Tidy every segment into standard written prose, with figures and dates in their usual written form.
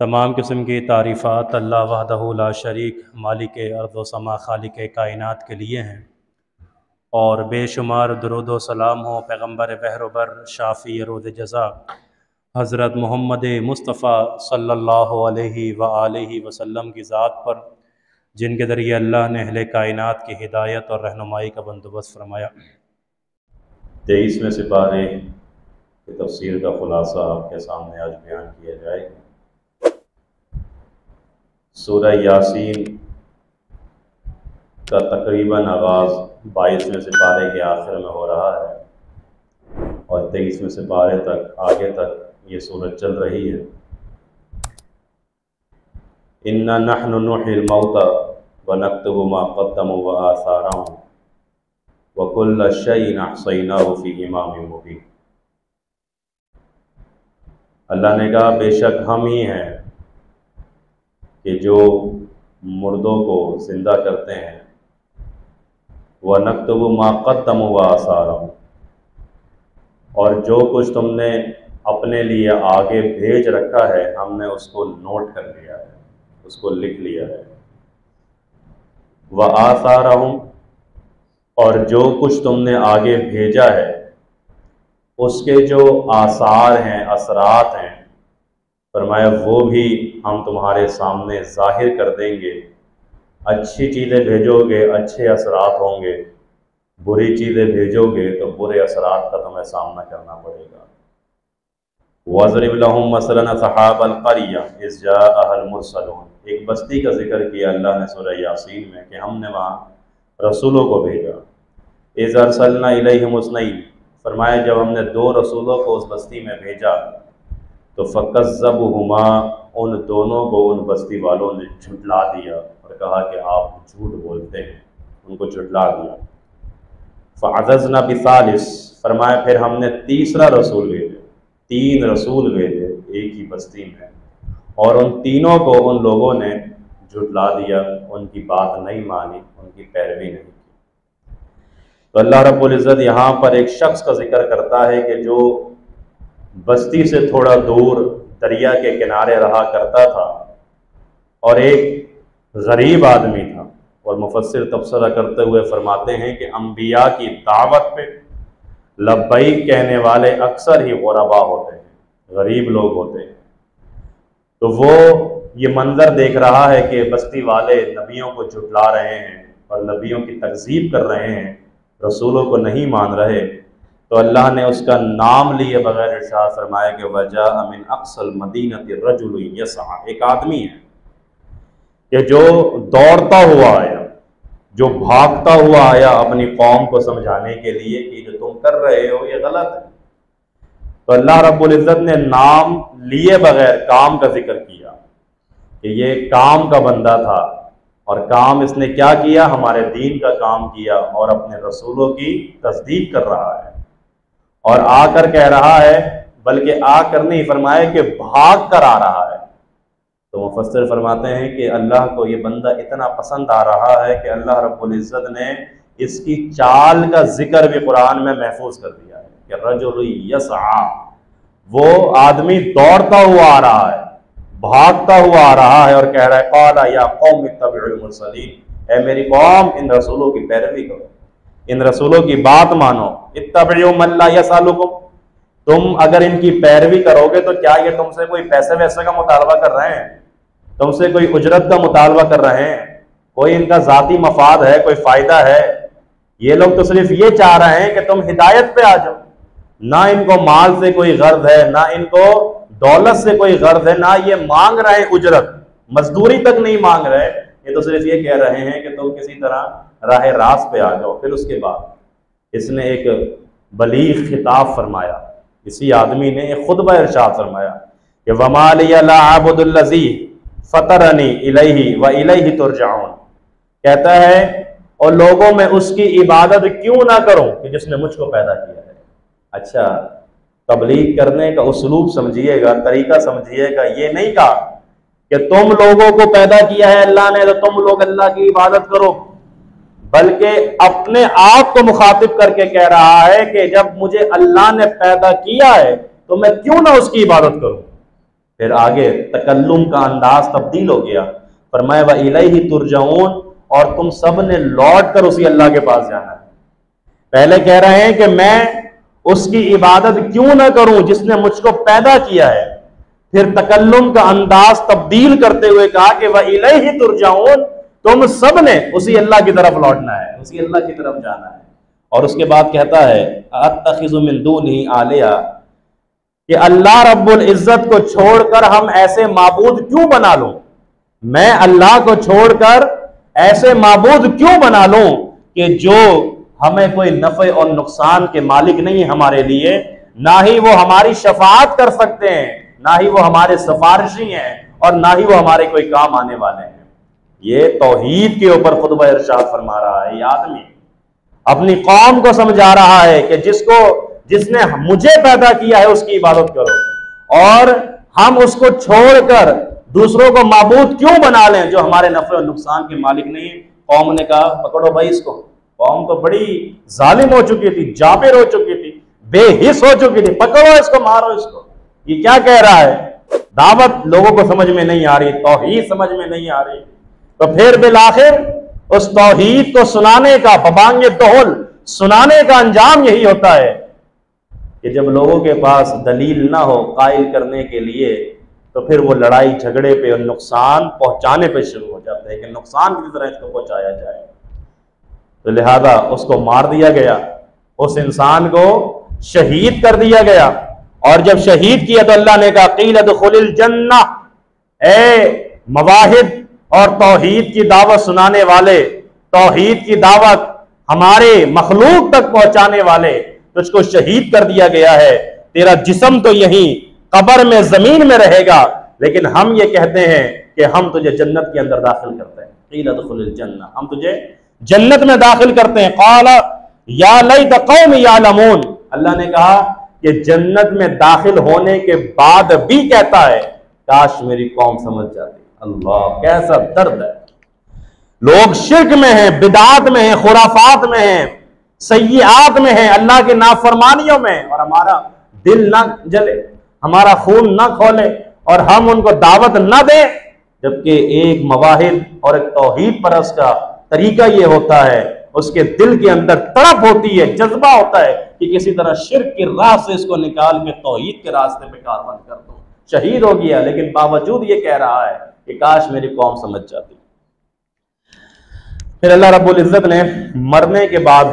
तमाम किस्म की तारीफ़ात अल्लाह वहदहु ला शरीक मालिक अर्ज़ व समा खालिक कायनात के लिए हैं, और बेशुमार दुरूद व सलाम हो पैगम्बर बहर शाफ़ी रोज़ जज़ा हज़रत मोहम्मद मुस्तफ़ा सल्लल्लाहु अलैहि व आलिहि वसल्लम की ज़ात पर, जिनके ज़रिए अल्लाह ने अहले कायनात की हिदायत और रहनुमाई का बंदोबस्त फरमाया। 23वें सिपारे की तफसीर का ख़ुलासा आपके सामने आज बयान किया जाएगा। सूरह यासीन का तकरीबन आगाज़ 22वें सिपारे के आखिर में हो रहा है और 23वें सिपारे तक आगे तक ये सूरत चल रही है। इन्ना नहनु नुहिल मौता व नक्तबु मा क़द्दमू व आसारहुम व कुल्ल शैइन अहसैनाहु फ़ी इमामिन मुबीन। अल्लाह ने कहा, बेशक हम ही हैं कि जो मुर्दों को ज़िंदा करते हैं, व नक्तबु मा क़द्दमू व आसारहुम, और जो कुछ तुमने अपने लिए आगे भेज रखा है हमने उसको नोट कर लिया है, उसको लिख लिया है। व आसारहुम, और जो कुछ तुमने आगे भेजा है उसके जो आसार हैं, असरात हैं, फरमाया वो भी हम तुम्हारे सामने ज़ाहिर कर देंगे। अच्छी चीज़ें भेजोगे अच्छे असरात होंगे, बुरी चीज़ें भेजोगे तो बुरे असरात का तुम्हें सामना करना पड़ेगा। वज़रिब लहुम मसलन असहाबल क़रिया इज़ जाअहल मुरसलून, एक बस्ती का जिक्र किया अल्लाह ने सूरह यासीन में कि हमने वहाँ रसूलों को भेजा। इज़ अरसलना इलैहिम उसनैन, फरमाया जब हमने 2 रसूलों को उस बस्ती में भेजा तो फ़कज़्ज़बुहुमा, उन दोनों को उन बस्ती वालों ने झुठला दिया और कहा कि आप झूठ बोलते हैं, उनको झुठला दिया। फ़अज़ज़ना बिसालिस, फरमाया फिर हमने तीसरा रसूल भेजे, 3 रसूल भेजे एक ही बस्ती में, और उन तीनों को उन लोगों ने झुठला दिया, उनकी बात नहीं मानी, उनकी पैरवी नहीं की। तो अल्लाह रब्बुल इज़्ज़त यहाँ पर एक शख्स का जिक्र करता है कि जो बस्ती से थोड़ा दूर दरिया के किनारे रहा करता था और एक गरीब आदमी था, और मुफस्सिर तबसरा करते हुए फरमाते हैं कि अंबिया की दावत पे लब्बैक कहने वाले अक्सर ही गुरबा होते हैं, गरीब लोग होते हैं। तो वो ये मंजर देख रहा है कि बस्ती वाले नबियों को झुठला रहे हैं और नबियों की तकज़ीब कर रहे हैं, रसूलों को नहीं मान रहे। तो अल्लाह ने उसका नाम लिए बगैर इरशाद फरमाया कि वजाअ मिन अक़सल मदीनति रजुलुन यसआ, एक आदमी है कि जो दौड़ता हुआ आया, जो भागता हुआ आया अपनी कौम को समझाने के लिए कि जो तुम कर रहे हो ये गलत है। तो अल्लाह रब्बुल इज़्ज़त ने नाम लिए बगैर काम का जिक्र किया कि ये काम का बंदा था, और काम इसने क्या किया, हमारे दीन का काम किया और अपने रसूलों की तस्दीक कर रहा है, और आकर कह रहा है, बल्कि आकर नहीं फरमाया कि भाग कर आ रहा है। तो मुफस्सिर फरमाते हैं कि अल्लाह को ये बंदा इतना पसंद आ रहा है कि अल्लाह रब्बुल इज़्ज़त ने इसकी चाल का जिक्र भी कुरान में महफूज कर दिया है कि रजुल यसआ, वो आदमी दौड़ता हुआ आ रहा है, भागता हुआ आ रहा है और कह रहा है क़ाला या कौम इत्तबिउल मुरसलीन, ऐ मेरी कौम इन रसूलों की पैरवी करो, इन रसूलों की बात मानो। इत्तबिउ मन ला यसअलुकुम, तुम अगर इनकी पैरवी करोगे तो क्या ये तुमसे कोई पैसे वैसे का मुतालबा कर रहे हैं, तुमसे कोई उजरत का मुतालबा कर रहे हैं, कोई इनका जाती मफाद है, कोई फायदा है? ये लोग तो सिर्फ ये चाह रहे हैं कि तुम हिदायत पे आ जाओ, ना इनको माल से कोई गर्ज है, ना इनको दौलत से कोई गर्ज है, ना ये मांग रहे हैं उजरत, मजदूरी तक नहीं मांग रहे, ये तो सिर्फ ये कह रहे हैं कि तुम किसी तरह राह रास्त पे आ जाओ। फिर उसके बाद इसने एक बलीग खिताब फरमाया, इसी आदमी ने एक खुतबा इरशाद फरमाया कि वमा लिया ला अअबुदुल लज़ी फतरनी इलैहि व इलैहि तुरजाऊन, कहता है और लोगों में उसकी इबादत क्यों ना करूं कि जिसने मुझको पैदा किया है। अच्छा, तबलीग करने का उस्लूब समझिएगा, तरीका समझिएगा। ये नहीं कहा कि तुम लोगों को पैदा किया है अल्लाह ने तो तुम लोग अल्लाह की इबादत करो, बल्कि अपने आप को मुखातिब करके कह रहा है कि जब मुझे अल्लाह ने पैदा किया है तो मैं क्यों ना उसकी इबादत करूं। फिर आगे तकल्लुम का अंदाज तब्दील हो गया, फरमाया व इलैहि तुरजाऊन, और तुम सब ने लौट कर उसी अल्लाह के पास जाना है। पहले कह रहे हैं कि मैं उसकी इबादत क्यों ना करूं जिसने मुझको पैदा किया है, फिर तकल्लुम का अंदाज तब्दील करते हुए कहा कि वह इलैहि तुरजाऊन, तुम सब ने उसी अल्लाह की तरफ लौटना है, उसी अल्लाह की तरफ जाना है। और उसके बाद कहता है अत्तखिज़ु मिन दूनिही आलिहा, कि अल्लाह रब्बुल इज्जत को छोड़कर हम ऐसे माबूद क्यों बना लूं, मैं अल्लाह को छोड़कर ऐसे माबूद क्यों बना लूं कि जो हमें कोई नफे और नुकसान के मालिक नहीं है हमारे लिए, ना ही वो हमारी शफाअत कर सकते हैं, ना ही वो हमारे सिफारिशी हैं, और ना ही वो हमारे कोई काम आने वाले हैं। ये तौहीद के ऊपर खुतबा इरशाद फरमा रहा है। ये आदमी अपनी कौम को समझा रहा है कि जिसने मुझे पैदा किया है उसकी इबादत करो, और हम उसको छोड़कर दूसरों को माबूद क्यों बना लें जो हमारे नफे और नुकसान के मालिक नहीं है। कौम ने कहा पकड़ो भाई इसको। कौम तो बड़ी जालिम हो चुकी थी, जाबिर हो चुकी थी, बेहिस हो चुकी थी, पकड़ो इसको, मारो इसको। ये क्या कह रहा है? दावत लोगों को समझ में नहीं आ रही, तौहीद समझ में नहीं आ रही। तो फिर बिलाखिर उस तौहीद को सुनाने का, बबांगे दोहल सुनाने का अंजाम यही होता है कि जब लोगों के पास दलील ना हो कायल करने के लिए, तो फिर वो लड़ाई झगड़े पे और नुकसान पहुंचाने पे शुरू हो जाता है कि नुकसान किस तरह इसको पहुंचाया जाए। तो लिहाजा उसको मार दिया गया, उस इंसान को शहीद कर दिया गया। और जब शहीद किया तो अल्लाह ने कहा क़ील उदख़ुलिल जन्नह, ए मवाहिद और तौहीद की दावत सुनाने वाले, तौहीद की दावत हमारे मखलूक तक पहुंचाने वाले, तुझको शहीद कर दिया गया है। तेरा जिस्म तो यहीं कब्र में, जमीन में रहेगा, लेकिन हम ये कहते हैं कि हम तुझे जन्नत के अंदर दाखिल करते हैं। क़ील उदख़ुलिल जन्नह, हम तुझे जन्नत में दाखिल करते हैं। क़ाल या लैत क़ौमी यालमून, अल्लाह ने कहा कि जन्नत में दाखिल होने के बाद भी कहता है काश मेरी कौम समझ जाती। अल्लाह, कैसा दर्द है। लोग शिर्क में हैं, बिदात में हैं, खुराफात में हैं, सय्यात में हैं, अल्लाह की नाफरमानियों में, और हमारा दिल ना जले, हमारा खून ना खोले, और हम उनको दावत ना दें। जबकि एक मवाहिद और एक तौहीद परस का तरीका ये होता है, उसके दिल के अंदर तड़प होती है, जज्बा होता है कि किसी तरह शिर्क की राह से इसको निकाल के तौहीद के रास्ते पे कारबंद कर दो। शहीद हो गया, लेकिन बावजूद ये कह रहा है कि काश मेरी कौम समझ जाती। फिर अल्लाह रब्बुल इज्जत ने मरने के बाद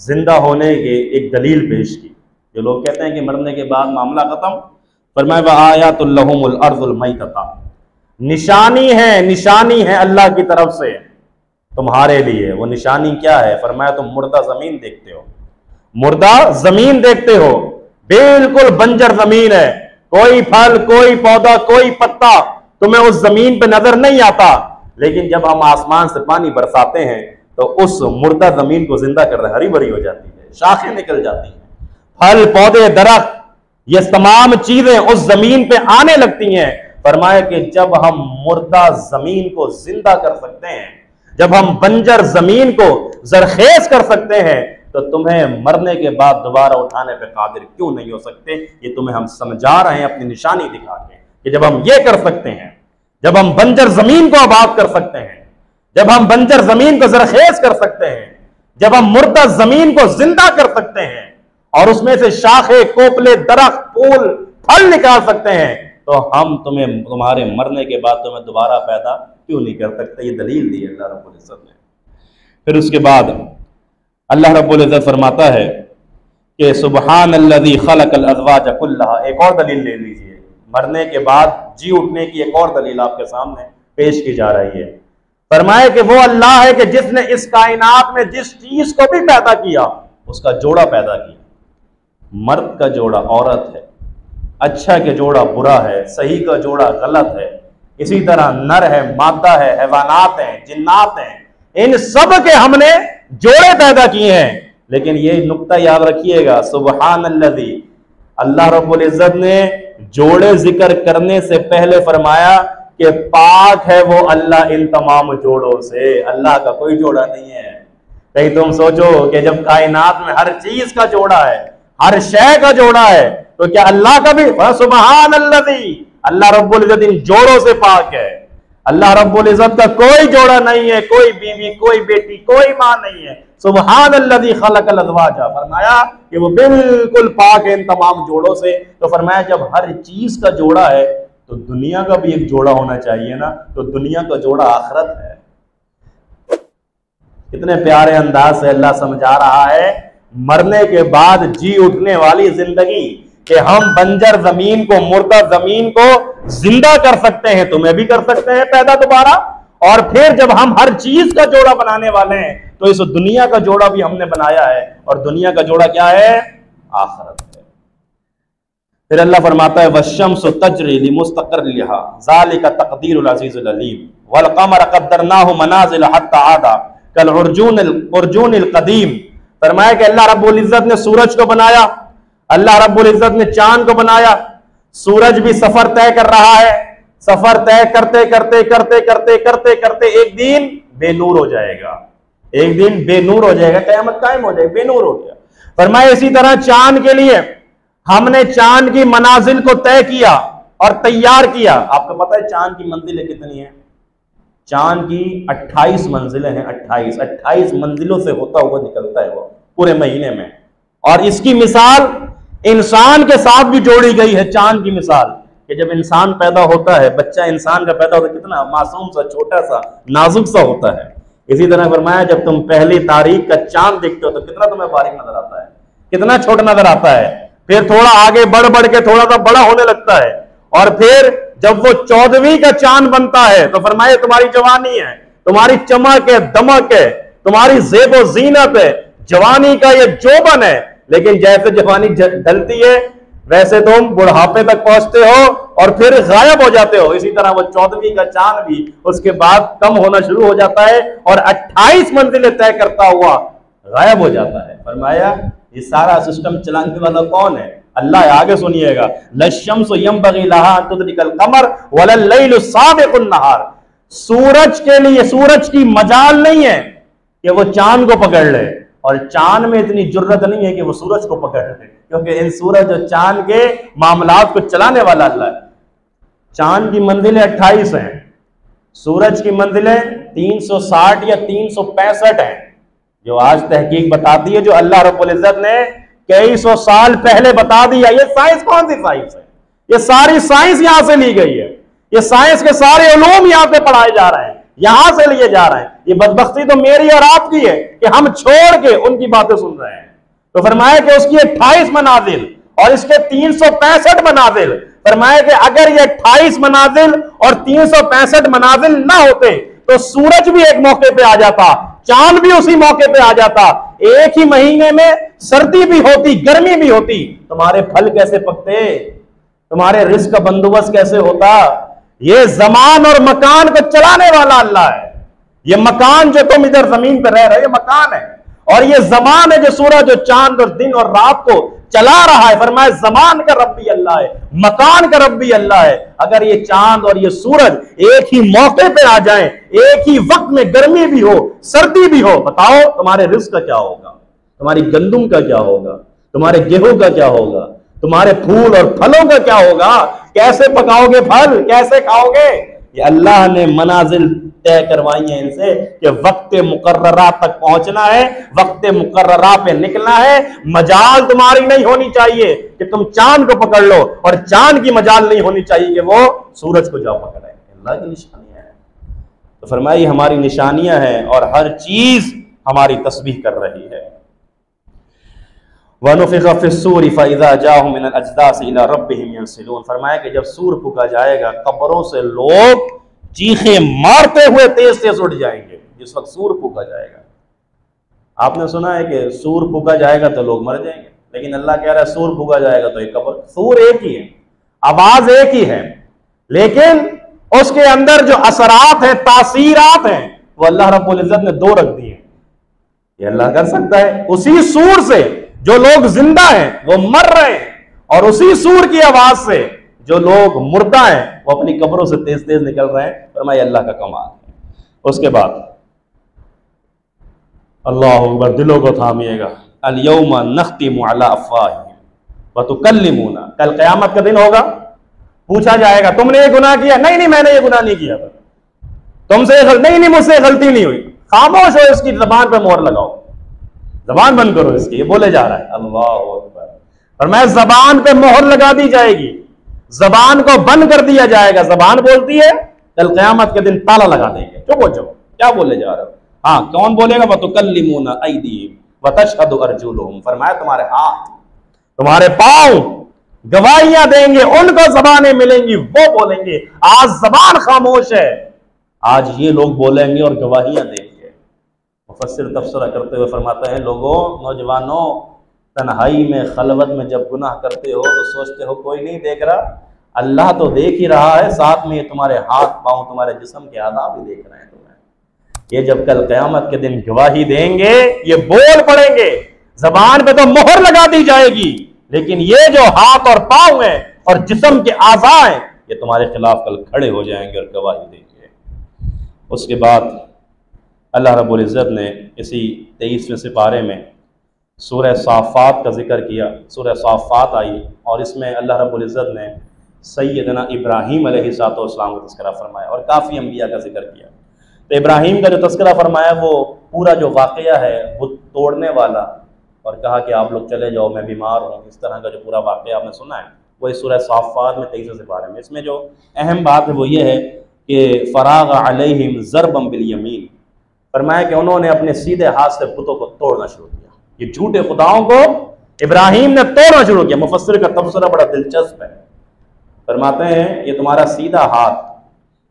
जिंदा होने की एक दलील पेश की। जो लोग कहते हैं कि मरने के बाद मामला खत्म, फरमाया व आयातुल लहुमुल अर्ज़ुल मैतता, निशानी है अल्लाह की तरफ से तुम्हारे लिए। वो निशानी क्या है? फरमाया तुम मुर्दा जमीन देखते हो, मुर्दा जमीन देखते हो, बिल्कुल बंजर जमीन है, कोई फल, कोई पौधा, कोई पत्ता तुम्हें उस जमीन पे नजर नहीं आता। लेकिन जब हम आसमान से पानी बरसाते हैं तो उस मुर्दा जमीन को जिंदा कर रहे, हरी भरी हो जाती है, शाखें निकल जाती हैं, फल, पौधे, दरख्त, ये तमाम चीजें उस जमीन पे आने लगती हैं। फरमाया कि जब हम मुर्दा जमीन को जिंदा कर सकते हैं, जब हम बंजर जमीन को जरखेज कर सकते हैं, तो तुम्हें मरने के बाद दोबारा उठाने पे कादिर क्यों नहीं हो सकते? ये तुम्हें हम समझा रहे हैं अपनी निशानी दिखा के कि जब हम ये कर सकते हैं, जब हम बंजर जमीन को आबाद कर सकते हैं, जब हम बंजर जमीन को जरखेज कर सकते हैं, जब हम मुर्दा जमीन को जिंदा कर सकते हैं और उसमें से शाखे, कोपले, दरख्त, फूल, फल निकाल सकते हैं, तो हम तुम्हें तुम्हारे मरने के बाद तुम्हें दोबारा पैदा क्यों नहीं कर सकते? ये दलील दी अल्लाह रब्बुल इज्जत ने। फिर उसके बाद अल्लाह रब्बुल इज्जत फरमाता है कि सुब्हानल्लज़ी खलक़ल अज़वाज कुल्लहा। एक और दलील ले लीजिए, मरने के बाद जी उठने की एक और दलील आपके सामने पेश की जा रही है। फरमाया कि वो अल्लाह है कि जिसने इस कायनात में जिस चीज को भी पैदा किया उसका जोड़ा पैदा किया। मर्द का जोड़ा औरत है, अच्छा के जोड़ा बुरा है, सही का जोड़ा गलत है, इसी तरह नर है, मादा है, हैवानात हैं, जिन्नात हैं, इन सब के हमने जोड़े पैदा किए हैं। लेकिन ये नुक्ता याद रखिएगा, सुब्हानल्लज़ी, अल्लाह रब्बुल इज्जत ने जोड़े जिक्र करने से पहले फरमाया कि पाक है वो अल्लाह इन तमाम जोड़ों से। अल्लाह का कोई जोड़ा नहीं है। कहीं तुम सोचो कि जब कायनात में हर चीज का जोड़ा है, हर शय का जोड़ा है, तो क्या अल्लाह का भी? सुब्हानल्लज़ी, अल्लाह रब्बुल इज्जत इन जोड़ों से पाक है। अल्लाह रब्बुल इज्जत का कोई जोड़ा नहीं है, कोई बीवी, कोई बेटी, कोई मां नहीं है। सुबहान अल्लज़ी खलक़ल अज़वाजा, फरमाया कि वो बिल्कुल पाक है इन तमाम जोड़ों से। तो फरमाया जब हर चीज का जोड़ा है तो दुनिया का भी एक जोड़ा होना चाहिए ना, तो दुनिया का जोड़ा आखिरत है। कितने प्यारे अंदाज से अल्लाह समझा रहा है मरने के बाद जी उठने वाली जिंदगी, कि हम बंजर जमीन को, मुर्दा जमीन को जिंदा कर सकते हैं, तुम्हें भी कर सकते हैं पैदा दोबारा। और फिर जब हम हर चीज का जोड़ा बनाने वाले हैं तो इस दुनिया का जोड़ा भी हमने बनाया है, और दुनिया का जोड़ा क्या है? आखिरत है। फिर अल्लाह फरमाता है वश्शम्सु तजरी लिमुस्तक़र्रिहा ज़ालिका तक़दीरुल अज़ीज़ुल अलीम वल क़मर क़द्दरनाहु मनाज़िल हत्ता आदा कल उर्जूनिल क़दीम। फरमाया कि अल्लाह रब्बुल इज़्ज़त ने सूरज को बनाया, अल्लाह रब्बुल इज़्ज़त ने चांद को बनाया। सूरज भी सफर तय कर रहा है, सफर तय करते करते करते करते करते करते एक दिन बेनूर हो जाएगा, एक दिन बेनूर हो जाएगा, क़यामत कायम हो जाएगी, बेनूर हो गया। फरमाया इसी तरह चांद के लिए हमने चांद की मनाजिल को तय किया और तैयार किया। आपको पता है चांद की मंजिलें कितनी हैं? चांद की 28 मंजिलें हैं। 28 मंजिलों से होता हुआ निकलता है वो पूरे महीने में। और इसकी मिसाल इंसान के साथ भी जोड़ी गई है। चांद की मिसाल कि जब इंसान पैदा होता है, बच्चा इंसान का पैदा होता है, कितना मासूम सा, छोटा सा, नाजुक सा होता है। इसी तरह फरमाया जब तुम पहली तारीख का चांद देखते हो तो कितना तुम्हें बारीक नजर आता है, कितना छोटा नजर आता है। फिर थोड़ा आगे बढ़ बढ़ के थोड़ा सा बड़ा होने लगता है, और फिर जब वो 14वीं का चांद बनता है तो फरमाया तुम्हारी जवानी है, तुम्हारी चमक है, दमक है, तुम्हारी ज़ेब व ज़ीनत है, जवानी का ये जोबन है। लेकिन जैसे जवानी ढलती है वैसे तुम बुढ़ापे तक पहुंचते हो और फिर गायब हो जाते हो। इसी तरह वो 14वीं का चांद भी उसके बाद कम होना शुरू हो जाता है और 28 मंजिलें तय करता हुआ गायब हो जाता है। फरमाया ये सारा सिस्टम चलाने वाला कौन है? अल्लाह है। आगे सुनिएगा, लश्शम्सु यंबगी लहा अन तुदरिकल कमर वलल लैलु साबिकुन नहार। सूरज के लिए, सूरज की मजाल नहीं है कि वो चांद को पकड़ ले, और चांद में इतनी जुर्रत नहीं है कि वो सूरज को पकड़ ले, क्योंकि इन सूरज और चांद के मामलात को चलाने वाला अल्लाह है। चांद की मंजिलें 28 हैं, सूरज की मंजिलें 360 या 365 हैं, जो आज तहकीक बताती है, जो अल्लाह रब्बुल इज्जत ने कई सौ साल पहले बता दिया। ये साइंस कौन सी साइंस है? ये सारी साइंस यहां से ली गई है, ये साइंस के सारे उलूम यहां से पढ़ाए जा रहे हैं, यहां से लिए जा रहे हैं। ये बदबख्ती तो मेरी और आपकी है कि हम छोड़ के उनकी बातें सुन रहे हैं। तो फरमाया कि उसकी 28 मनाजिल और इसके 365 मनाजिल। फरमाया कि अगर ये 28 मनाजिल और 365 मनाजिल ना होते तो सूरज भी एक मौके पे आ जाता, चांद भी उसी मौके पे आ जाता, एक ही महीने में सर्दी भी होती, गर्मी भी होती। तुम्हारे फल कैसे पकते, तुम्हारे रिस्क का बंदोबस्त कैसे होता? ये जमान और मकान को चलाने वाला अल्लाह है। ये मकान जो तुम इधर जमीन पर रह रहे हो ये मकान है, और ये जमान है जो सूरज और चांद और दिन और रात को चला रहा है। फरमाया जमान का रब भी अल्लाह है, मकान का रब भी अल्लाह है। अगर ये चांद और ये सूरज एक ही मौके पे आ जाएं, एक ही वक्त में गर्मी भी हो सर्दी भी हो, बताओ तुम्हारे रिस्क का क्या होगा, तुम्हारी गंदुम का क्या होगा, तुम्हारे गेहूं का क्या होगा, तुम्हारे फूल और फलों का क्या होगा? कैसे पकाओगे फल, कैसे खाओगे? ये अल्लाह ने मनाजिल तय करवाई है इनसे कि वक्त मुकर्ररा तक पहुंचना है, वक्त मुकर्ररा पे निकलना है। मजाल तुम्हारी नहीं होनी चाहिए कि तुम चांद को पकड़ लो, और चांद की मजाल नहीं होनी चाहिए कि वो सूरज को जाओ पकड़े। अल्लाह की निशानियां हैं। तो फरमाई हमारी निशानियां हैं और हर चीज हमारी तस्बीह कर रही है। वनुफ़िख़ फ़िस्सूरि फ़इज़ा जाअहुम मिनल अजदासि इला रब्बिहिम यंसिलून। फरमाया कि जब सूर फूका जाएगा कब्रों से लोग चीखे मारते हुए तेज तेज उड़ जाएंगे। जिस वक्त सूर फूका जाएगा, आपने सुना है कि सूर फूका जाएगा तो लोग मर जाएंगे, लेकिन अल्लाह कह रहा है सूर फूका जाएगा तो एक कब्र, सूर एक ही है, आवाज एक ही है, लेकिन उसके अंदर जो असरात हैं, तासीरात हैं, वो अल्लाह रब्बुल इज्जत ने दो रख दिए। ये अल्लाह कर सकता है। उसी सूर से जो लोग जिंदा हैं वो मर रहे हैं, और उसी सूर की आवाज से जो लोग मुर्दा हैं वो अपनी कब्रों से तेज तेज निकल रहे हैं। फरमाया अल्लाह का कमाल है। उसके बाद अल्लाह अकबर, दिलों को थामिएगा। अल यौमा नख्तिमु अला अफ़वाहिहिम व तुकल्लिमुना, कल क़यामत का दिन होगा, पूछा जाएगा तुमने ये गुनाह किया? नहीं नहीं मैंने ये गुनाह नहीं किया था। तुमसे नहीं नहीं मुझसे गलती नहीं हुई। खामोश हो, इसकी जबान पे मोहर लगाओ, जबान बंद करो इसकी, ये बोले जा रहा है। अल्लाह अकबर। और मैं जबान पे मोहर लगा दी जाएगी, जबान को बंद कर दिया जाएगा। जबान बोलती है, कल क़यामत के दिन ताला लगा देंगे। चुप हो जाओ, क्या बोले जा रहे हो? हाँ, कौन बोलेगा? वतुकल्लिमूना अयदीहिम वतशहदु अर्जुलुहुम। फरमाया तुम्हारे हाथ, तुम्हारे पांव गवाहियां देंगे, उनको जबानें मिलेंगी, वो बोलेंगे। आज जबान खामोश है, आज ये लोग बोलेंगे और गवाहियां देंगे। मुफस्सिर तफसीर करते हुए फरमाते हैं, लोगों, नौजवानों, तन्हाई में, खलवत में जब गुनाह करते हो तो सोचते हो कोई नहीं देख रहा, अल्लाह तो देख ही रहा है, साथ में ये तुम्हारे हाथ पांव, तुम्हारे जिस्म के आधा भी देख रहे हैं तुम्हें। ये जब कल क़यामत के दिन गवाही देंगे, ये बोल पड़ेंगे, जबान पे तो मोहर लगा दी जाएगी, लेकिन ये जो हाथ और पांव है और जिस्म के आज़ा हैं, ये तुम्हारे खिलाफ कल खड़े हो जाएंगे और गवाही देंगे। उसके बाद अल्लाह रब्बुल इज़्ज़त ने इसी 23वें सिपारे में सूरह साफ़ात का जिक्र किया। सूरह साफ़ात आई और इसमें अल्लाह रब्बुल इज़्ज़त ने सैयदना इब्राहीम अलैहिस्सलाम का तज़किरा फरमाया और काफ़ी अंबिया का जिक्र किया। तो इब्राहीम का जो तज़किरा फरमाया, वो पूरा जो वाक़या है बुत तोड़ने वाला, और कहा कि आप लोग चले जाओ, मैं बीमार हूँ, इस तरह का जो पूरा वाक़या आपने सुना है, वो इस सूरह साफ़ात में 23वें सिपारे में। इसमें जो अहम बात है वो ये है कि फ़राग़ अलैहिम ज़रबम बिल यमीन। फरमाया कि उन्होंने अपने सीधे हाथ से बुतों को तोड़ना शुरू किया। ये झूठे खुदाओं को इब्राहीम ने तोड़ना शुरू किया। मुफस्सिर का तबसरा बड़ा दिलचस्प है। फरमाते हैं ये तुम्हारा सीधा हाथ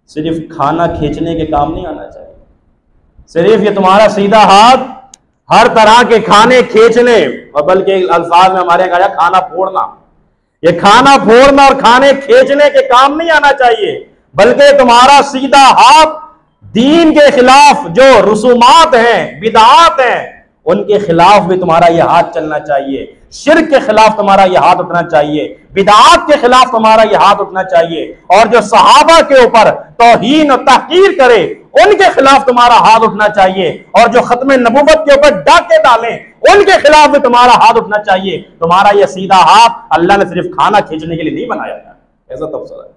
सिर्फ खाना खींचने के काम नहीं आना चाहिए, सिर्फ ये तुम्हारा सीधा हाथ हर तरह के खाने खींचने, और बल्कि अल्फाज में हमारे कहा खाना फोड़ना, ये खाना फोड़ना और खाने खींचने के काम नहीं आना चाहिए, बल्कि तुम्हारा सीधा हाथ दीन के खिलाफ जो रसूमात हैं, बिदआत हैं, उनके खिलाफ भी तुम्हारा यह हाथ चलना चाहिए। शिर्क के खिलाफ तुम्हारा यह हाथ उठना चाहिए, बिदआत के खिलाफ तुम्हारा यह हाथ उठना चाहिए, और जो सहाबा के ऊपर तौहीन और तहकीर करे उनके खिलाफ तुम्हारा हाथ उठना चाहिए, और जो खत्म नबूवत के ऊपर डाके डालें उनके खिलाफ भी तुम्हारा हाथ उठना चाहिए। तुम्हारा यह सीधा हाथ अल्लाह ने सिर्फ खाना खींचने के लिए नहीं बनाया था, ऐसा तबसरा है।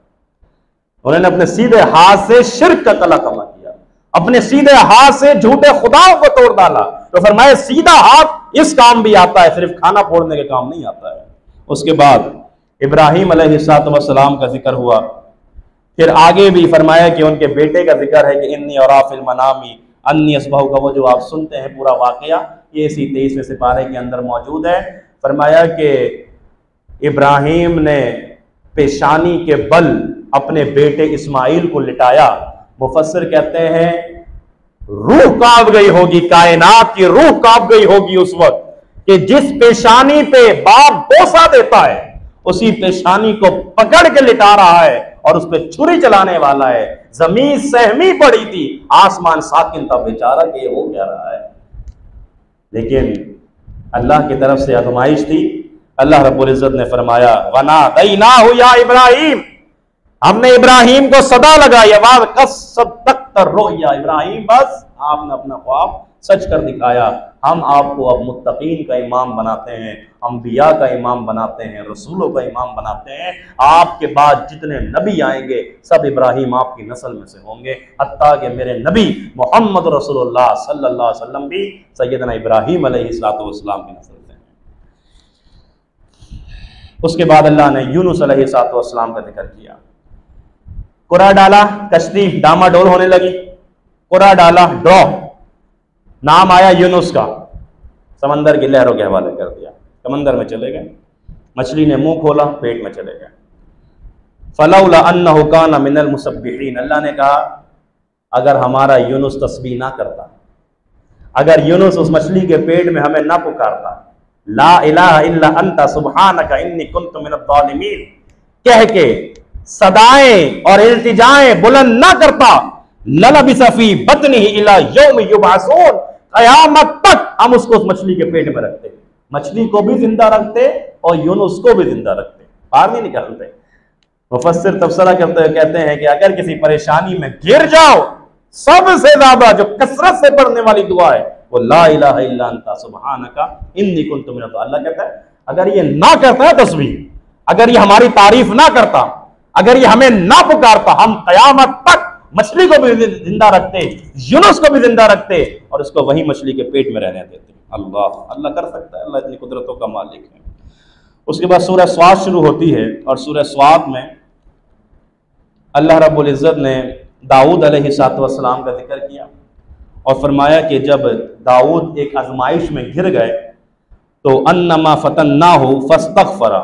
उन्होंने अपने सीधे हाथ से शिर्क का कला कमा किया, अपने सीधे हाथ से झूठे खुदाओं को तोड़ डाला। तो फरमाया सीधा हाथ इस काम भी आता है, सिर्फ खाना फोड़ने के काम नहीं आता है। उसके बाद इब्राहीम अलैहिस्सलाम का जिक्र हुआ, फिर आगे भी फरमाया कि उनके बेटे का जिक्र है कि इन्नी और फिल मनामी अन्नी अस्बहू का वो जो आप सुनते हैं पूरा वाकया, ये इसी 23वें सिपारे के अंदर मौजूद है। फरमाया कि इब्राहीम ने पेशानी के बल अपने बेटे इस्माइल को लिटाया। मुफस्सिर कहते हैं रूह कांप गई होगी, कायनात की रूह कांप गई होगी उस वक्त कि जिस पेशानी पे बाप बोसा देता है उसी पेशानी को पकड़ के लिटा रहा है और उस पर छुरी चलाने वाला है। जमीन सहमी पड़ी थी, आसमान साकिन था, बेचारा कि ये हो क्या रहा है। लेकिन अल्लाह की तरफ से आजमाइश थी। अल्लाह रब्बुल इज्जत ने फरमाया वना दैनाहु या इब्राहीम, हमने इब्राहीम को सदा लगाई, आवाज रोया इब्राहीम, बस आपने अपना ख्वाब सच कर दिखाया। हम आपको अब मुत्तकीन का इमाम बनाते हैं, अंबिया का इमाम बनाते हैं, रसूलों का इमाम बनाते हैं। आपके बाद जितने नबी आएंगे सब इब्राहीम आपकी नस्ल में से होंगे, हत्ता कि मेरे नबी मोहम्मद रसूलुल्लाह सल्लल्लाहु अलैहि वसल्लम भी सैयदना इब्राहीम अलैहिस्सलाम की नस्ल से हैं। उसके बाद अल्लाह ने यूनुस अलैहिस्सलाम का जिक्र किया। कुरा डाला, कश्ती डामाडोल होने लगी, कुरा डाला, ड्रॉ, नाम आया यूनुस का, समंदर की लहरों के हवाले कर दिया, समंदर में चले गए। मछली ने मुंह खोला, पेट में चले गए। फलौला अन्नहु काना मिनल मुसब्बिहीन, अल्लाह ने कहा अगर हमारा यूनुस तस्बीह ना करता, अगर यूनुस उस मछली के पेट में हमें ना पुकारता, ला इलाहा इल्ला अंता सुब्हानका इन्नी कुन्तु मिनज़ ज़ालिमीन कह के सदाएं और इल्तिजाएं बुलंद ना करता, ललबिसा फी बतनिही इला यौम युबअसून, क़यामत तक हम उसको उस मछली के पेट में रखते, मछली को भी जिंदा रखते और यूनुस को भी जिंदा रखते, बाहर नहीं निकालते। मुफस्सिर तफसीर करते हुए कहते हैं कि अगर किसी परेशानी में गिर जाओ, सबसे ज्यादा जो कसरत से पढ़ने वाली दुआ है वो ला इलाहा इल्ला अंता सुब्हानका इन्नी कुन्तु मिनज़ ज़ालिमीन। अल्लाह कहता है अगर ये ना करता है तस्बीह, अगर ये हमारी तारीफ ना करता, अगर ये हमें ना पुकारता, हम कयामत तक मछली को भी जिंदा रखते, यूनुस को भी जिंदा रखते और उसको वही मछली के पेट में रहने देते। अल्लाह अल्लाह कर सकता है, अल्लाह इतनी कुदरतों का मालिक है। उसके बाद सूरह स्वाद शुरू होती है और सूरह स्वाद में अल्लाह रब्बुल इज़्ज़त ने दाऊद अलैहिस्सलाम का जिक्र किया और फरमाया कि जब दाऊद एक आजमाइश में घिर गए तो अन्नमा फतन्नाहु फस्तगफरा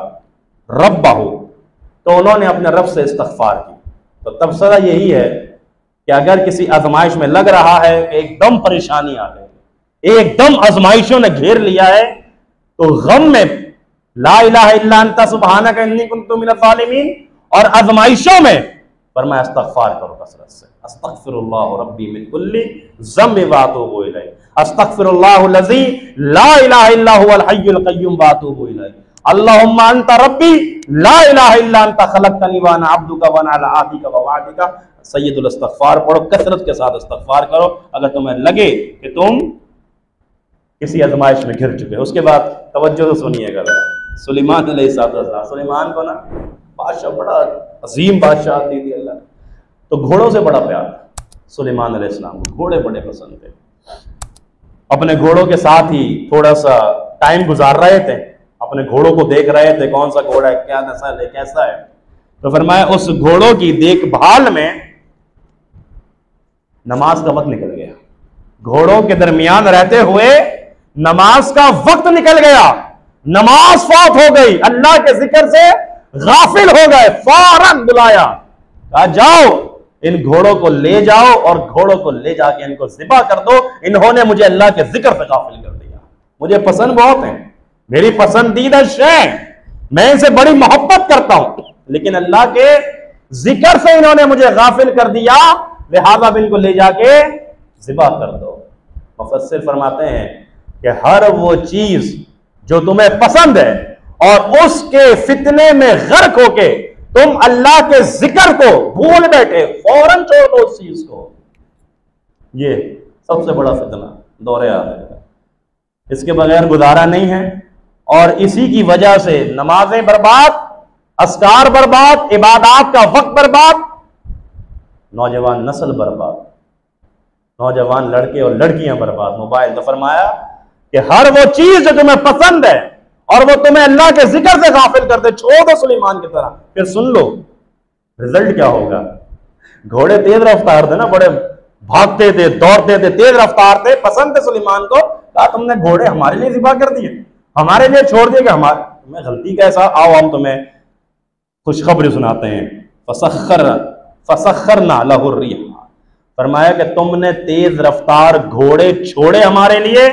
रब्बहु, तो उन्होंने अपने रब से इस्तगफार की। तो तबसरा यही है कि अगर किसी आजमाइश में लग रहा है कि एकदम परेशानी आ गई, एकदम आजमाइशों ने घेर लिया है, तो गम में ला इलाहा इल्ला अंता सुब्हानका इन्नी कुन्तु मिनज़ ज़ालिमीन और आजमाइशों में फरमाया इस्तगफार करो कसरत से। अस्तगफिरुल्लाह रब्बी मिन कुल्ली ज़म्बिन व अतूबु इलैह, अस्तगफिरुल्लाहुल्लज़ी ला इलाहा इल्ला हुवल हय्युल क़य्यूम व अतूबु इलैह, अल्लाहुम्मा अंता रब्बी ला इलाहा इल्ला अंता खलक़तनी व अना अब्दुका व अना अला आहदिका व वअदिका। सय्यदुल इस्तगफार पढ़ो, कसरत के साथ इस्तगफार करो अगर तुम्हें लगे कि तुम किसी आजमाइश में घिर चुके हो। उसके बाद तवज्जो से सुनिएगा, सुलेमान अलैहिस्सलाम, सुलेमान को ना बादशाह, बड़ा अजीम बादशाह दी थी अल्लाह ने, तो घोड़ों से बड़ा प्यार था सुलेमान अलैहिस्सलाम को, घोड़े बड़े पसंद थे। अपने घोड़ों के साथ ही थोड़ा सा टाइम गुजार रहे थे, अपने घोड़ों को देख रहे थे कौन सा घोड़ा है, क्या नस्ल है, कैसा है। तो फरमाया उस घोड़ों की देखभाल में नमाज का वक्त निकल गया, घोड़ों के दरमियान रहते हुए नमाज का वक्त निकल गया, नमाज फौत हो गई, अल्लाह के जिक्र से गाफिल हो गए। फौरन बुलाया, कहा जाओ इन घोड़ों को ले जाओ और घोड़ों को ले जाके इनको ज़िबा कर दो, इन्होंने मुझे अल्लाह के जिक्र से गाफिल कर दिया। मुझे पसंद बहुत है, मेरी पसंदीदा शय, मैं इनसे बड़ी मोहब्बत करता हूं, लेकिन अल्लाह के जिक्र से इन्होंने मुझे गाफिल कर दिया, लिहाजा इनको ले जाके ज़िबा कर दो। मुफस्सिर फरमाते हैं कि हर वो चीज जो तुम्हें पसंद है और उसके फितने में गर्क होके तुम अल्लाह के जिक्र को भूल बैठे, फौरन छोड़ दो उस चीज को। ये सबसे बड़ा फितना दौरे आ है, इसके बगैर गुजारा नहीं है। और इसी की वजह से नमाजें बर्बाद, अस्कार बर्बाद, इबादत का वक्त बर्बाद, नौजवान नस्ल बर्बाद, नौजवान लड़के और लड़कियां बर्बाद। मोबाइल तो फरमाया कि हर वो चीज जो तुम्हें पसंद है और वो तुम्हें अल्लाह के जिक्र से गाफिल कर दे, छोड़ दो सुलेमान की तरह। फिर सुन लो रिजल्ट क्या होगा। घोड़े तेज रफ्तार थे ना, बड़े भागते थे, दौड़ते थे, तेज रफ्तार थे, पसंद थे सुलेमान को। कहा तुमने घोड़े हमारे लिए ज़िबा कर दिए, हमारे लिए छोड़ दिए, कि हमारे तुम्हें गलती कैसा, आओ हम तुम्हें खुशखबरी सुनाते हैं। फसख्खरना लहु रिह, फरमाया कि तुमने तेज रफ्तार घोड़े छोड़े हमारे लिए,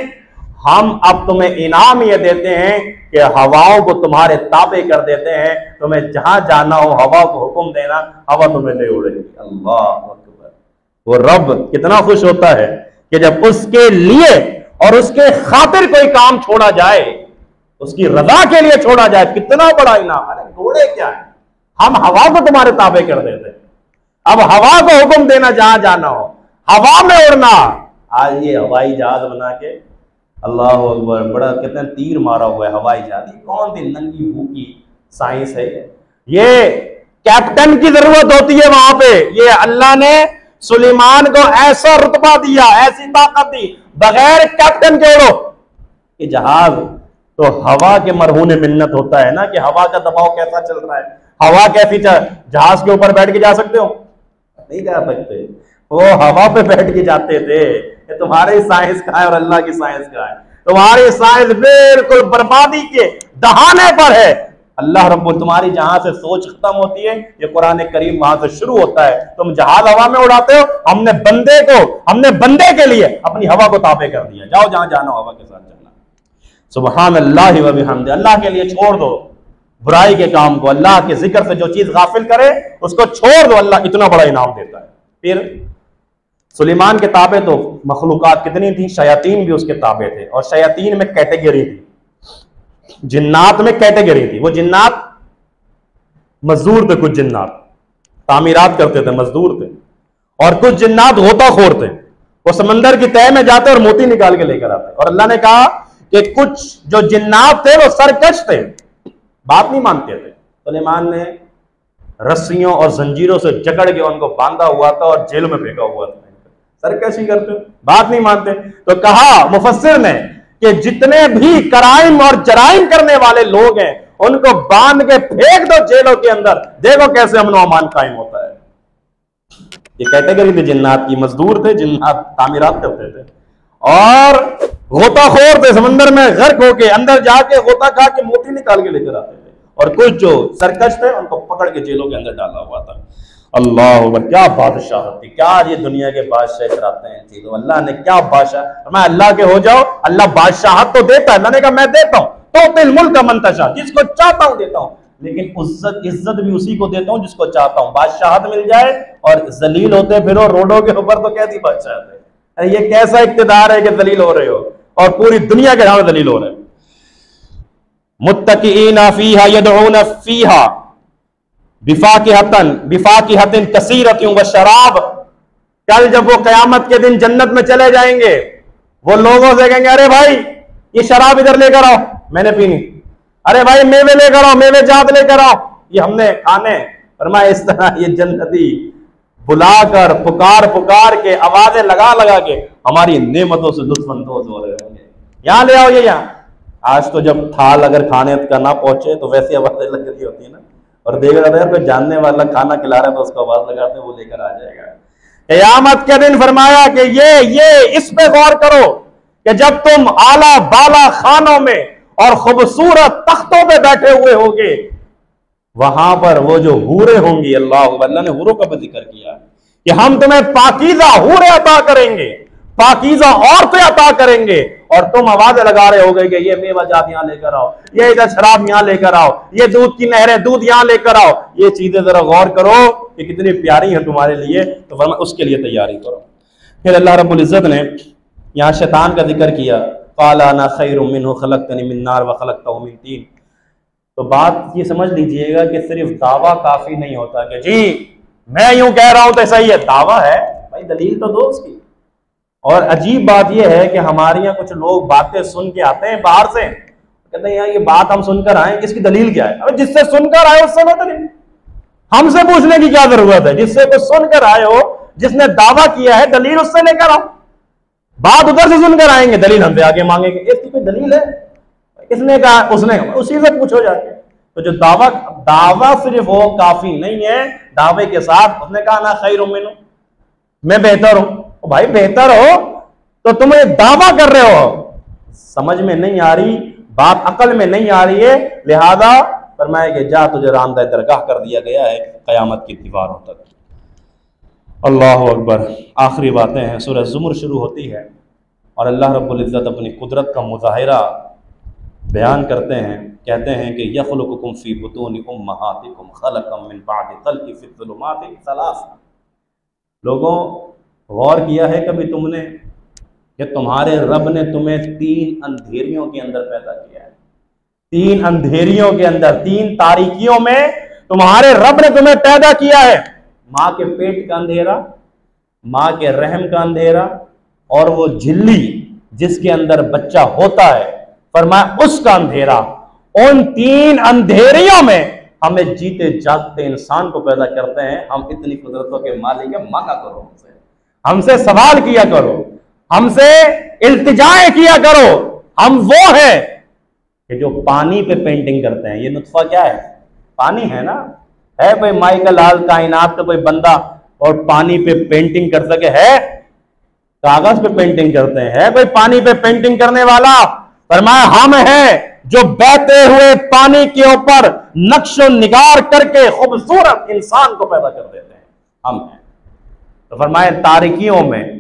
हम अब तुम्हें इनाम ये देते हैं कि हवाओं को तुम्हारे ताबे कर देते हैं, तुम्हें जहां जाना हो हवा को हुक्म देना, हवा तुम्हें ले उड़ेगी। अल्लाह अकबर। वो रब कितना खुश होता है कि जब उसके लिए और उसके खातिर कोई काम छोड़ा जाए, उसकी रजा के लिए छोड़ा जाए, कितना बड़ा इनाम। अरे घोड़े क्या है, हम हवा को तुम्हारे ताबे कर देते हैं, अब हवा को हुक्म देना जहां जाना हो, हवा में उड़ना। आज ये हवाई जहाज बना के, अल्लाह अकबर, बड़ा कितने तीर मारा हुआ है हवाई जहाज। कौन सी नंगी भूखी साइंस है ये कैप्टन की जरूरत होती है वहां पे। ये अल्लाह ने सुलेमान को ऐसा रुतबा दिया, ऐसी ताकत दी, बगैर कैप्टन के उड़ो। ये जहाज तो हवा के मरहून मिन्नत होता है ना, कि हवा का दबाव कैसा चल रहा है, हवा कैसी जहाज के ऊपर बैठ के जा सकते हो, नहीं जा सकते। वो हवा पे बैठ के जाते थे। ये तुम्हारी साइंस कहाँ है और अल्लाह की साइंस कहाँ है? तुम्हारी साइंस बिल्कुल बर्बादी के दहाने पर है। अल्लाह रब्बुल, तुम्हारी जहां से सोच खत्म होती है, ये कुरान करीम वहां से शुरू होता है। तुम जहाज हवा में उड़ाते हो, हमने बंदे के लिए अपनी हवा को ताबे कर दिया। जाओ जहां जाना हवा के साथ जाना। सुबहान अल्लाह व बिहम्दिही, अल्लाह के लिए छोड़ दो बुराई के काम को, अल्लाह के जिक्र से जो चीज गाफिल करे उसको छोड़ दो, अल्लाह इतना बड़ा इनाम देता है। फिर सुलेमान के ताबे तो मखलूकात कितनी थी, शयातीन भी उसके ताबे थे। और शयातीन में कैटेगरी थी, जिन्नात में कैटेगरी थी। वो जिन्नात मजदूर थे, कुछ जिन्नात तामीरात करते थे, मजदूर थे, और कुछ जिन्नात गोताखोर थे। वो समंदर की तह में जाते और मोती निकाल के लेकर आते। और अल्लाह ने कहा कि कुछ जो जिन्नात थे वो सरकश थे, बात नहीं मानते थे। सुलेमान ने रस्सियों और जंजीरों से जकड़ के उनको बांधा हुआ था और जेल में फेंका हुआ था। सर कैसी करते हो, बात नहीं मानते। तो कहा मुफस्सिर ने कि जितने भी कराइम और जराइम करने वाले लोग हैं उनको बांध के फेंक दो जेलों के अंदर, देखो कैसे अमन और अमान कायम होता है। ये कैटेगरी थे जिन्नात की, मजदूर थे, जिन्नात तामीरात करते थे और गोताखोर थे, समंदर में गर्क होके अंदर जाके गोता खा के मोती निकाल के लेकर आते थे, और कुछ जो सरकश थे उनको पकड़ के जेलों के अंदर डाला हुआ था। अल्लाह अकबर, क्या बादशाह थी, क्या ये दुनिया के बादशाह कराते हैं चीजों। अल्लाह ने क्या बादशाह, मैं अल्लाह के हो जाओ, अल्लाह बादशाहत तो देता है, अल्लाह ने कहा मैं देता हूं तो तिल मुल्क का मंतशा, जिसको चाहता हूं देता हूं, लेकिन इज्जत भी उसी को देता हूं जिसको चाहता हूं। बादशाहत मिल जाए और जलील होते फिरो रोडों के ऊपर तो कैसी बादशाहत है। अरे ये कैसा इक्तिदार है कि दलील हो रहे हो और पूरी दुनिया के सामने दलील हो रहे हो। मुत्तकीना फीहा यदऊना फीहा बिफाकिहतिन कसीरतिन व शराब। कल जब वो कयामत के दिन जन्नत में चले जाएंगे, वो लोगों से कहेंगे अरे भाई ये शराब इधर लेकर आओ, मैंने पीनी। अरे भाई मेवे लेकर आओ, मेवे जात लेकर आओ, ये हमने खाने। फरमाया इस तरह ये जन्नती बुलाकर पुकार पुकार के आवाजें लगा लगा के हमारी नेमतों से लुत्फअंदोज हो रहे होंगे, यहां ले आओ ये यहाँ। आज तो जब थाल अगर खाने का ना पहुंचे तो वैसी आवाजें लग रही होती है ना, और देख रहा था कोई जानने वाला खाना खिला रहा है तो उसको आवाज लगाते वो लेकर आ जाएगा। क़यामत के दिन फरमाया कि ये इस पे गौर करो कि जब तुम आला बाला खानों में और खूबसूरत तख्तों पे बैठे हुए होगे, वहां पर वो जो हूरे होंगी, अल्लाह ने हूरों का भी जिक्र किया कि हम तुम्हें पाकीज़ा हूरे अता करेंगे, पाकीज़ा औरतें अता करेंगे, और तुम आवाजें लगा रहे होगे कि ये मेवा जात यहां लेकर आओ, ये इधर शराब यहां लेकर आओ, ये दूध की नहरें दूध यहां लेकर आओ। ये चीजें जरा गौर करो कि कितनी प्यारी हैं तुम्हारे लिए, तो फरमाया उसके लिए तैयारी करो। फिर अल्लाह रब्बुल इज्जत ने यहाँ शैतान का जिक्र किया, क़ाल अना खैरुम मिन्हु खलक़तनी मिन नार व खलक़तहु मिन तीन। तो बात ये समझ लीजिएगा कि सिर्फ दावा काफी नहीं होता कि जी मैं यूं कह रहा हूं तो सही है। दावा है भाई, दलील तो दो उसकी। और अजीब बात यह है कि हमारे यहाँ कुछ लोग बातें सुन के आते हैं बाहर से, कहते हैं यार ये बात हम सुनकर आए, इसकी दलील क्या है। अब जिससे सुनकर आए उससे ना दलील, हमसे पूछने की क्या जरूरत है। जिससे कुछ सुनकर आए हो, जिसने दावा किया है, दलील उससे लेकर आओ। बात उधर से सुनकर आएंगे, दलील हमसे आगे मांगेंगे, इसकी कोई दलील है, किसने कहा, उसने, उसी से पूछो जाके। तो जो दावा सिर्फ हो काफी नहीं है, दावे के साथ उसने कहा ना खैरुम मिन्हु, मैं बेहतर हूं। भाई बेहतर हो तो तुम एक दावा कर रहे हो, समझ में नहीं आ रही बात, अकल में नहीं आ रही है, लिहाजा फरमाया कि जा तुझे रामदाह दरगाह कर दिया गया है कयामत की दीवारों तक। अल्लाह अकबर। आखिरी बातें हैं, सूरह ज़ुमर शुरू होती है और अल्लाह रब्बुल इज़्ज़त अपनी कुदरत का मुज़ाहिरा बयान करते हैं। कहते हैं कि यख़्लुक़ुकुम फ़ी बुतूनि उम्महातिकुम ख़लक़म मिन बअदि ख़ल्क़ि फ़ी ज़ुलुमाति सलास। लोगों, गौर किया है कभी तुमने कि तुम्हारे रब ने तुम्हें 3 अंधेरियों के अंदर पैदा किया है। 3 अंधेरियों के अंदर, 3 तारीकियों में तुम्हारे रब ने तुम्हें पैदा किया है। माँ के पेट का अंधेरा, माँ के रहम का अंधेरा, और वो झिल्ली जिसके अंदर बच्चा होता है, फरमाया उसका अंधेरा। उन 3 अंधेरियों में हमें जीते जागते इंसान को पैदा करते हैं। हम इतनी कुदरतों के मालिक हैं, मांगा करो हमसे सवाल किया करो, हमसे इल्तिजाएं किया करो। हम वो है कि जो पानी पे पेंटिंग करते हैं। ये नुत्फा क्या है? पानी है ना। है भाई माइकल लाल कायनात का कोई बंदा और पानी पे पेंटिंग कर सके? है, कागज पे पेंटिंग करते हैं। है भाई पानी पे पेंटिंग करने वाला? फरमाया हम हैं जो बहते हुए पानी के ऊपर नक्शो निगार करके खूबसूरत इंसान को पैदा कर देते हैं, हम हैं। तो फरमाए तारिकियों में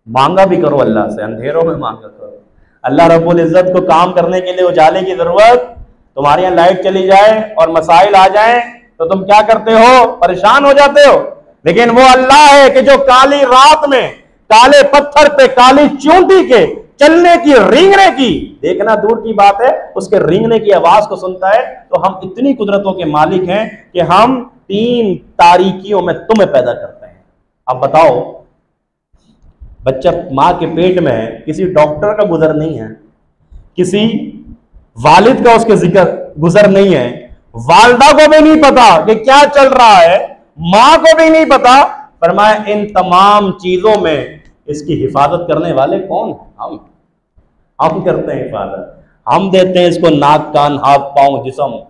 मांगा भी करो अल्लाह से, अंधेरों में मांगा करो। अल्लाह रब्बुल इज्जत को काम करने के लिए उजाले की जरूरत, तुम्हारे यहाँ लाइट चली जाए और मसाइल आ जाए तो तुम क्या करते हो? परेशान हो जाते हो। लेकिन वो अल्लाह है कि जो काली रात में काले पत्थर पे काली चूंटी के चलने की, रेंगने की, देखना दूर की बात है, उसके रेंगने की आवाज को सुनता है। तो हम इतनी कुदरतों के मालिक हैं कि हम 3 तारीकियों में तुम्हें पैदा करते हैं। अब बताओ, बच्चा मां के पेट में है, किसी डॉक्टर का गुजर नहीं है, किसी वालिद का उसके जिक्र गुजर नहीं है, वालदा को भी नहीं पता कि क्या चल रहा है, मां को भी नहीं पता। फरमाया इन तमाम चीजों में इसकी हिफाजत करने वाले कौन है? हम करते हैं हिफाजत, हम देते हैं इसको नाक कान हाथ पांव जिस्म,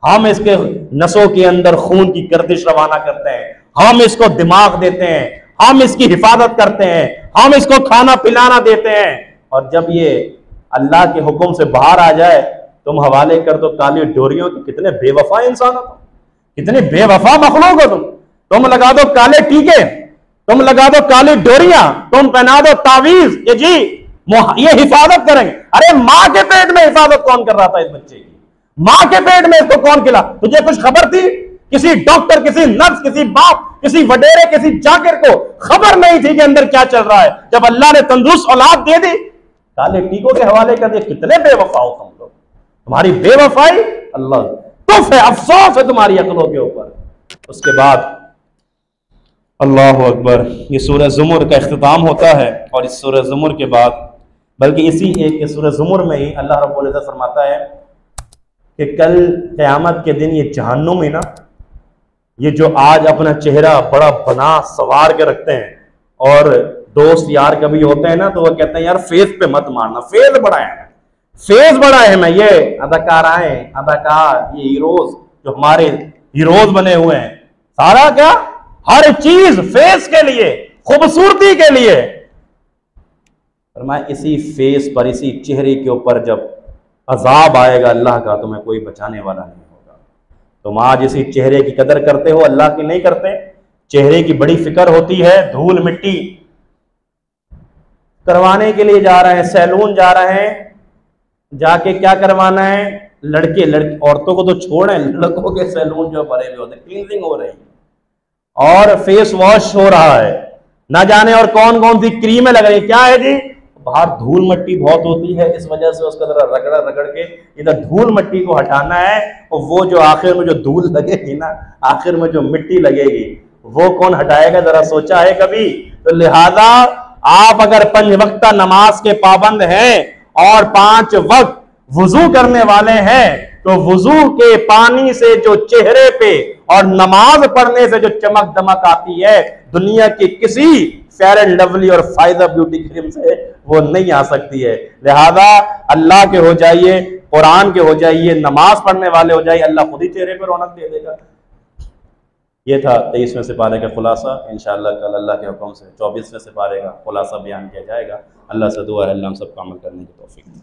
हम इसके नसों के अंदर खून की गर्दिश रवाना करते हैं, हम इसको दिमाग देते हैं, हम इसकी हिफाजत करते हैं, हम इसको खाना पिलाना देते हैं। और जब ये अल्लाह के हुक्म से बाहर आ जाए तुम हवाले कर दो काली डोरियों के। कितने बेवफा इंसान हो तुम, कितने बेवफा मखलूक हो तुम लगा दो काले टीके, तुम लगा दो काली डोरियां, तुम पहना दो तावीज कि जी ये हिफाजत करेंगे। अरे मां के पेट में हिफाजत कौन कर रहा था इस बच्चे की? मां के पेट में इसको कौन खिला? तुझे कुछ खबर थी? किसी डॉक्टर, किसी नर्स, किसी बाप, किसी वडेरे, किसी जाकिर को खबर नहीं थी कि अंदर क्या चल रहा है? जब अल्लाह ने तंदुरुस्त औलाद दे दी, काले टीकों के हवाले कर दिए। कितने बेवफा हो तुम लोग, तुम्हारी बेवफाई अल्लाह तुफ है, अफसोस है तुम्हारी अकलों के ऊपर। उसके बाद अल्लाह अकबर, ये सूरह ज़ुमर का इख्तिताम होता है। और इस सूरह ज़ुमर के बाद, बल्कि इसी एक सूरह ज़ुमर में ही अल्लाह रब्बुल इज़्ज़त फरमाता है कि कल क़यामत के दिन ये जहन्नुम है ना, ये जो आज अपना चेहरा बड़ा बना संवार के रखते हैं और दोस्त यार कभी होते हैं ना तो वो कहते हैं यार फेस पे मत मारना, फेस बड़ा है, फेस बड़ा है। मैं ये अदाकाराएं, अदाकार, ये हीरोज जो हमारे हीरोज बने हुए हैं, सारा क्या हर चीज फेस के लिए, खूबसूरती के लिए। फरमाया इसी फेस पर, इसी चेहरे के ऊपर जब अजाब आएगा अल्लाह का, तुम्हें कोई बचाने वाला नहीं होगा। तुम आज इसी चेहरे की कदर करते हो, अल्लाह की नहीं करते। चेहरे की बड़ी फिक्र होती है, धूल मिट्टी करवाने के लिए जा रहे हैं, सैलून जा रहे हैं, जाके क्या करवाना है? लड़के औरतों को तो छोड़ें, लड़कों के सैलून जो भरे हुए होते, क्लीनिंग हो रही है और फेस वॉश हो रहा है, ना जाने और कौन कौन सी क्रीमें लग रही। क्या है जी? बाहर धूल मट्टी बहुत होती है, इस वजह से उसका जरा रगड़ के इधर धूल मट्टी को हटाना है। और वो जो आखिर में जो धूल लगेगी ना, आखिर में जो मिट्टी लगेगी, वो कौन हटाएगा? जरा सोचा है कभी? तो लिहाजा आप अगर 5 वक्त नमाज के पाबंद हैं और 5 वक्त वुजू करने वाले हैं, तो वुजू के पानी से जो चेहरे पे और नमाज पढ़ने से जो चमक दमक आती है, दुनिया की किसी फेयर एंड लवली और फायदा ब्यूटी क्रीम से वो नहीं आ सकती है। लिहाजा अल्लाह के हो जाइए, कुरान के हो जाइए, नमाज पढ़ने वाले हो जाइए, अल्लाह खुद ही चेहरे पर रौनक दे देगा। ये था 23वें सिपारे का खुलासा। इंशाअल्लाह कल अल्लाह के हुक्म से 24वें सिपारे का खुलासा बयान किया जाएगा। अल्लाह से दुआ है अल्लाह हम सबको अमल करने की तौफीक दे।